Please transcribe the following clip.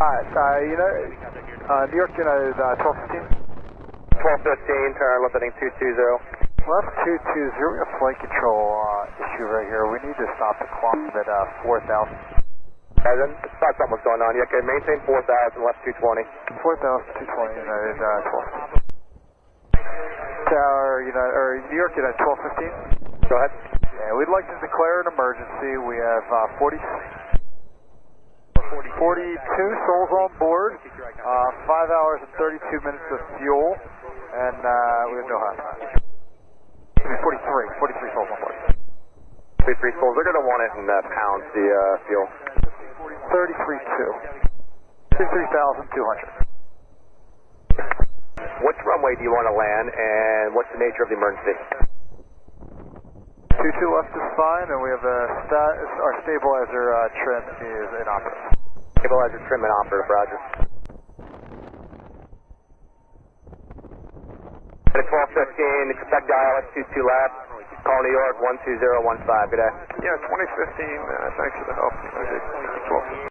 New York United 1215. 1215, turn left heading 220. Left 220, we have flight control issue right here. We need to stop the clock at 4,000. Then thought something was going on. Yeah, okay, maintain 4,000, left 220. 4,220 United 12. Tower United, or New York United 1215. Go ahead. Yeah, we'd like to declare an emergency. We have 42 souls on board, 5 hours and 32 minutes of fuel, and we have no hot time. 43 souls on board. 43 souls. They're going to want it in pounds, the fuel. 33,200. Which runway do you want to land, and what's the nature of the emergency? 22 left is fine, and we have our stabilizer trim is inoperative. Stabilizer trim inoperative, roger. At 1215, expect ILS 22 left. Call New York 12015. Good day. Yeah, 2015. Thanks for the help. Okay, 12.